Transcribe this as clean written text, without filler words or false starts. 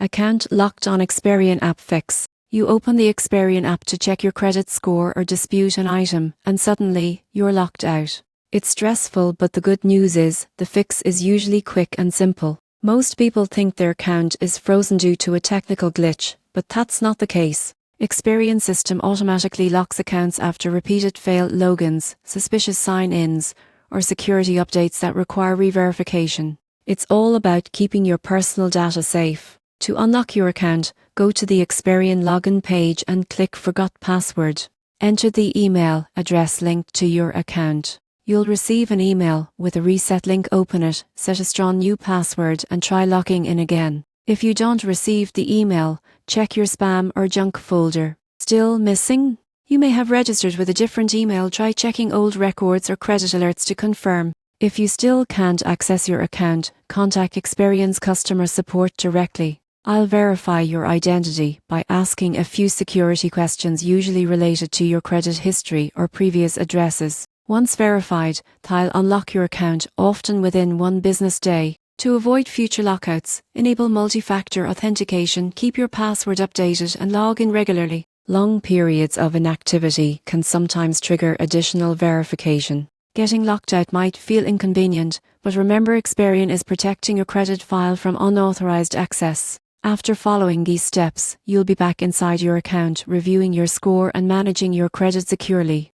Account locked on Experian App Fix. You open the Experian app to check your credit score or dispute an item, and suddenly, you're locked out. It's stressful, but the good news is, the fix is usually quick and simple. Most people think their account is frozen due to a technical glitch, but that's not the case. Experian system automatically locks accounts after repeated failed logins, suspicious sign-ins, or security updates that require re-verification. It's all about keeping your personal data safe. To unlock your account, go to the Experian login page and click Forgot Password. Enter the email address linked to your account. You'll receive an email with a reset link. Open it, set a strong new password and try logging in again. If you don't receive the email, check your spam or junk folder. Still missing? You may have registered with a different email. Try checking old records or credit alerts to confirm. If you still can't access your account, contact Experian's customer support directly. I'll verify your identity by asking a few security questions usually related to your credit history or previous addresses. Once verified, they'll unlock your account, often within one business day. To avoid future lockouts, enable multi-factor authentication, keep your password updated and log in regularly. Long periods of inactivity can sometimes trigger additional verification. Getting locked out might feel inconvenient, but remember, Experian is protecting your credit file from unauthorized access. After following these steps, you'll be back inside your account, reviewing your score and managing your credit securely.